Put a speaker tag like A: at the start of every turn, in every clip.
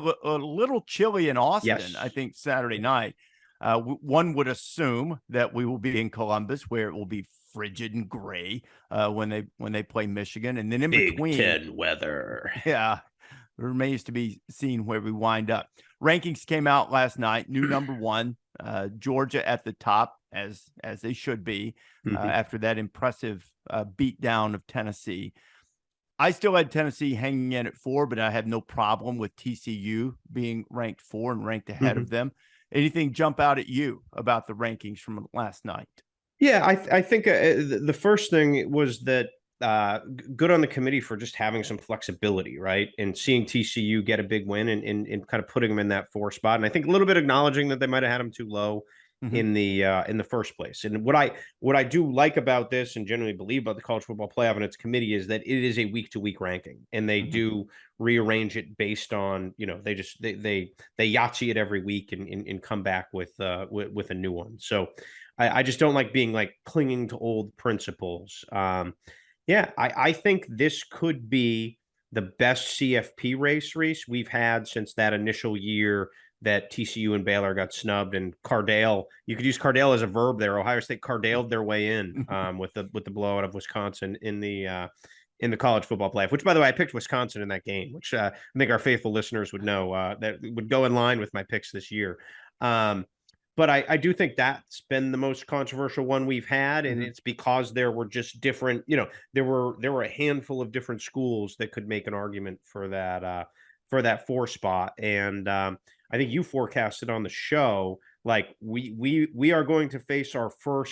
A: a little chilly in Austin,
B: Yes.
A: I think, Saturday night. One would assume that we will be in Columbus, where it will be frigid and gray when they play Michigan. And then in
B: Big
A: between,
B: Ten weather.
A: Yeah, it remains to be seen where we wind up. Rankings came out last night. New number one, Georgia at the top, as they should be, after that impressive beatdown of Tennessee. I still had Tennessee hanging in at 4, but I have no problem with TCU being ranked 4 and ranked ahead of them. Anything jump out at you about the rankings from last night?
B: Yeah, I think the first thing was that good on the committee for just having some flexibility, right? And seeing TCU get a big win and kind of putting them in that 4 spot. And I think a little bit acknowledging that they might have had them too low in the first place. And what I do like about this and generally believe about the college football playoff and its committee is that it is a week to week ranking, and they do rearrange it based on, they Yahtzee it every week and come back with a new one. So I just don't like being like clinging to old principles. I think this could be the best CFP race, Rece, we've had since that initial year that TCU and Baylor got snubbed, and Cardale. You could use Cardale as a verb there. Ohio State Cardaled their way in with the blowout of Wisconsin in the college football playoff. Which, by the way, I picked Wisconsin in that game, which I think our faithful listeners would know that would go in line with my picks this year. But I do think that's been the most controversial one we've had, and it's because there were just different, there were a handful of different schools that could make an argument for that 4 spot. And I think you forecasted on the show, like we are going to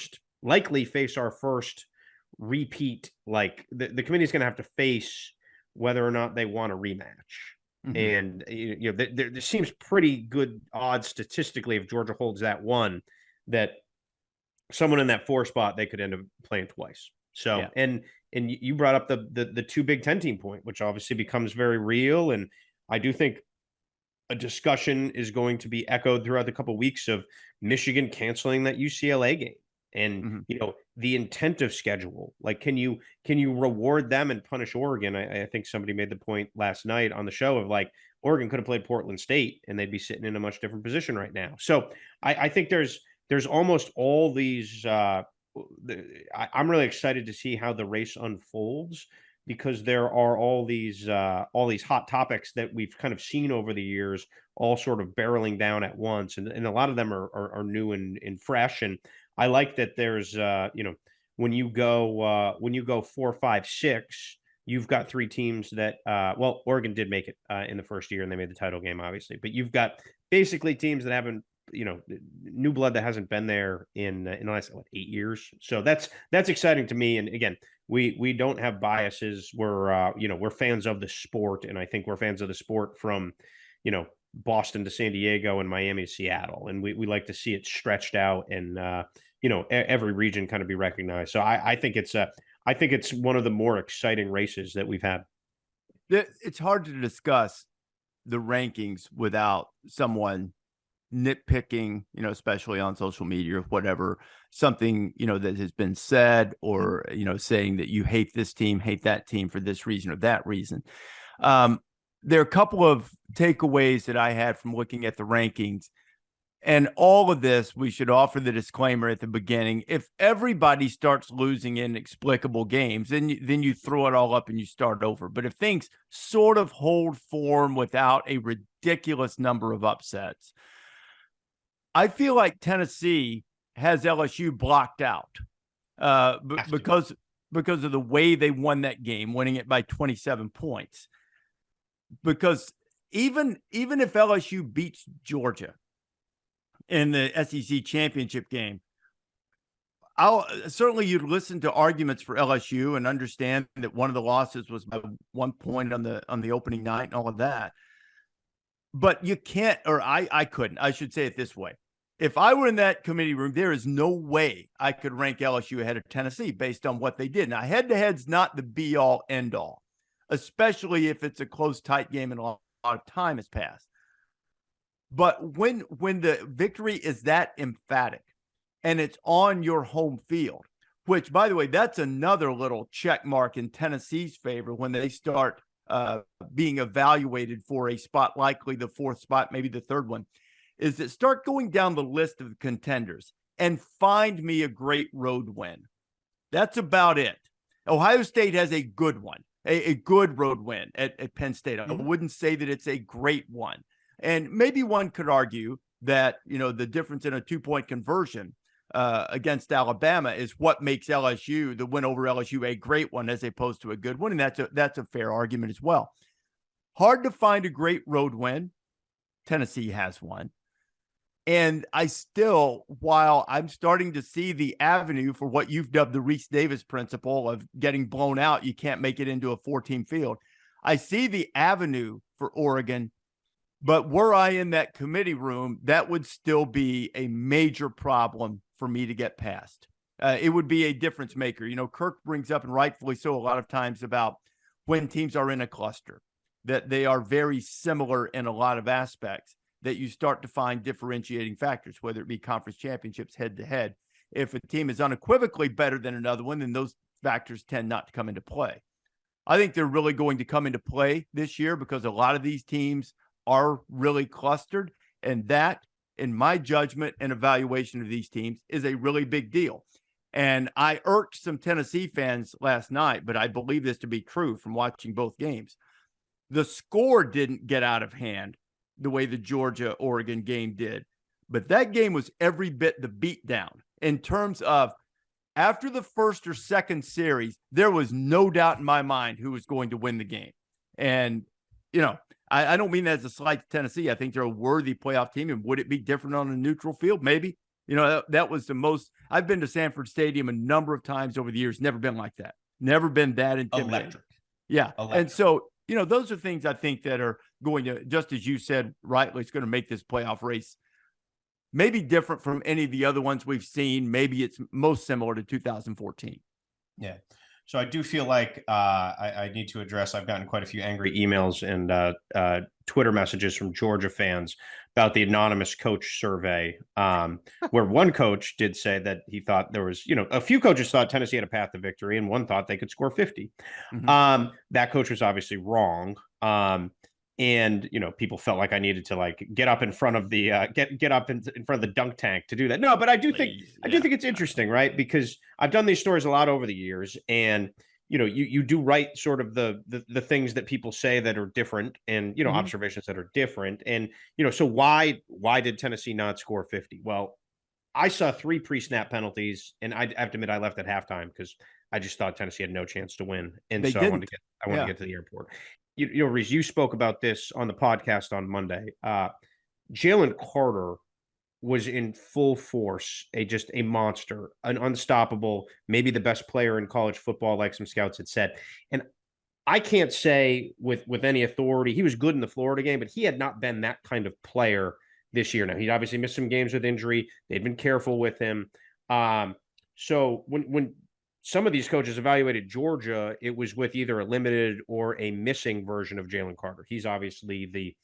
B: likely face our first repeat. Like the committee is going to have to face whether or not they want a rematch. And there seems pretty good odds statistically, if Georgia holds that one, that someone in that 4 spot, they could end up playing twice. So yeah. and you brought up the 2 Big Ten team point, which obviously becomes very real. And I do think a discussion is going to be echoed throughout the couple of weeks of Michigan canceling that UCLA game. And, the intent of schedule, like, can you reward them and punish Oregon? I think somebody made the point last night on the show of like, Oregon could have played Portland State and they'd be sitting in a much different position right now. So I think there's almost all these, I'm really excited to see how the race unfolds, because there are all these hot topics that we've kind of seen over the years, all sort of barreling down at once. And a lot of them are new and fresh. And I like that there's, when you go 4, 5, 6, you've got 3 teams that, Oregon did make it in the first year and they made the title game, obviously, but you've got basically teams that haven't, new blood that hasn't been there in the last 8 years. So that's exciting to me. And again, we don't have biases. We're fans of the sport. And I think we're fans of the sport from, Boston to San Diego and Miami to Seattle. And we like to see it stretched out and, every region kind of be recognized. So I think it's one of the more exciting races that we've had.
A: It's hard to discuss the rankings without someone nitpicking, especially on social media or whatever, something, that has been said, or, saying that you hate this team, hate that team for this reason or that reason. There are a couple of takeaways that I had from looking at the rankings, and all of this, we should offer the disclaimer at the beginning. If everybody starts losing inexplicable games, then you throw it all up and you start over. But if things sort of hold form without a ridiculous number of upsets, I feel like Tennessee has LSU blocked out because of the way they won that game, winning it by 27 points. Because even if LSU beats Georgia in the SEC championship game, certainly you'd listen to arguments for LSU and understand that one of the losses was by 1 point on the opening night and all of that. But you can't, or I couldn't, I should say it this way. If I were in that committee room, there is no way I could rank LSU ahead of Tennessee based on what they did. Now, head-to-head's not the be-all, end-all, especially if it's a close, tight game and a lot of time has passed. But when the victory is that emphatic and it's on your home field, which, by the way, that's another little check mark in Tennessee's favor when they start being evaluated for a spot, likely the fourth spot, maybe the third one, is that start going down the list of the contenders and find me a great road win. That's about it. Ohio State has a good one, a good road win at Penn State. I wouldn't say that it's a great one. And maybe one could argue that, the difference in a 2-point conversion against Alabama is what makes LSU, the win over LSU, a great one as opposed to a good one. And that's a fair argument as well. Hard to find a great road win. Tennessee has one. And I still, while I'm starting to see the avenue for what you've dubbed the Rece Davis principle of getting blown out, you can't make it into a 4-team field. I see the avenue for Oregon, but were I in that committee room, that would still be a major problem for me to get past. It would be a difference maker. Kirk brings up, and rightfully so, a lot of times about when teams are in a cluster, that they are very similar in a lot of aspects, that you start to find differentiating factors, whether it be conference championships head to head. If a team is unequivocally better than another one, then those factors tend not to come into play. I think they're really going to come into play this year because a lot of these teams are really clustered. And that, in my judgment and evaluation of these teams, is a really big deal. And I irked some Tennessee fans last night, but I believe this to be true from watching both games. The score didn't get out of hand the way the Georgia-Oregon game did. But that game was every bit the beatdown in terms of after the first or second series, there was no doubt in my mind who was going to win the game. And, I don't mean that as a slight to Tennessee. I think they're a worthy playoff team. And would it be different on a neutral field? Maybe. That was the most – I've been to Sanford Stadium a number of times over the years. Never been like that. Never been that intimidating.
C: Electric.
A: Yeah.
C: Electric.
A: And so, those are things I think that are going to, just as you said, rightly, it's going to make this playoff race maybe different from any of the other ones we've seen. Maybe it's most similar to 2014.
B: Yeah. So I do feel like I need to address, I've gotten quite a few angry emails and Twitter messages from Georgia fans about the anonymous coach survey, where one coach did say that he thought there was, a few coaches thought Tennessee had a path to victory and one thought they could score 50. Mm-hmm. That coach was obviously wrong. And, people felt like I needed to get up in front of the get up in front of the dunk tank to do that. No, but I do think it's interesting, right? Because I've done these stories a lot over the years, and you do write sort of the things that people say that are different, and mm-hmm. observations that are different, and so why did Tennessee not score 50? Well, I saw 3 pre-snap penalties, and I have to admit I left at halftime because I just thought Tennessee had no chance to win, and I wanted to get to the airport. Rece, you spoke about this on the podcast on Monday. Jalen Carter was in full force, just a monster, an unstoppable, maybe the best player in college football, like some scouts had said. And I can't say with any authority, he was good in the Florida game, but he had not been that kind of player this year. Now, he'd obviously missed some games with injury. They'd been careful with him. So when some of these coaches evaluated Georgia, it was with either a limited or a missing version of Jalen Carter. He's obviously the,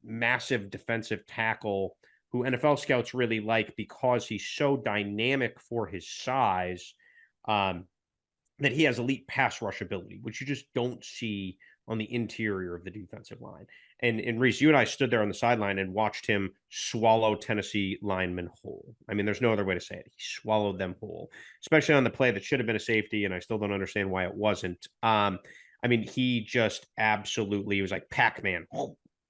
B: massive defensive tackle who NFL scouts really like because he's so dynamic for his size, that he has elite pass rush ability, which you just don't see on the interior of the defensive line. And Rece, you and I stood there on the sideline and watched him swallow Tennessee linemen whole. I mean, there's no other way to say it. He swallowed them whole, especially on the play that should have been a safety, and I still don't understand why it wasn't. He just absolutely, he was like Pac-Man,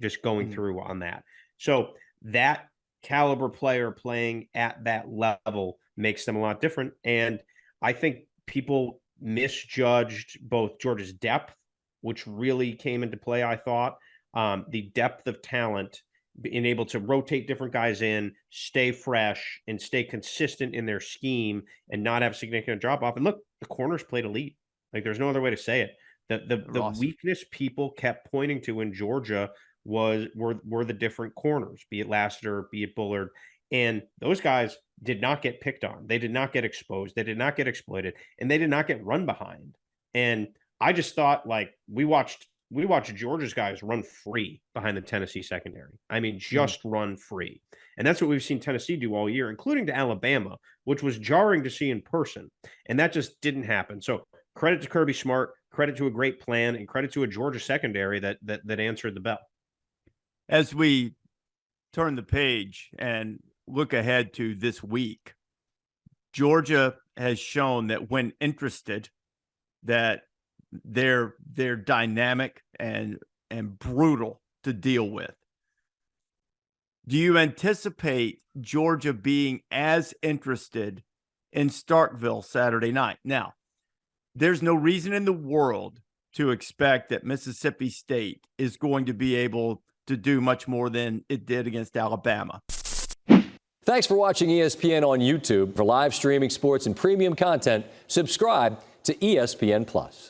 B: just going through on that. So that caliber player playing at that level makes them a lot different. And I think people misjudged both Georgia's depth, which really came into play, I thought. The depth of talent, being able to rotate different guys in, stay fresh, and stay consistent in their scheme and not have significant drop-off. And look, the corners played elite. Like, there's no other way to say it. The awesome. Weakness people kept pointing to in Georgia were the different corners, be it Lassiter, be it Bullard. And those guys did not get picked on. They did not get exposed. They did not get exploited. And they did not get run behind. And I just thought, we watched Georgia's guys run free behind the Tennessee secondary. I mean, just run free. And that's what we've seen Tennessee do all year, including to Alabama, which was jarring to see in person. And that just didn't happen. So credit to Kirby Smart, credit to a great plan, and credit to a Georgia secondary that answered the bell.
A: As we turn the page and look ahead to this week, Georgia has shown that when interested, that they're dynamic and brutal to deal with. Do you anticipate Georgia being as interested in Starkville Saturday night? Now, there's no reason in the world to expect that Mississippi State is going to be able to do much more than it did against Alabama.
C: Thanks for watching ESPN on YouTube. For live streaming sports and premium content, subscribe to ESPN Plus.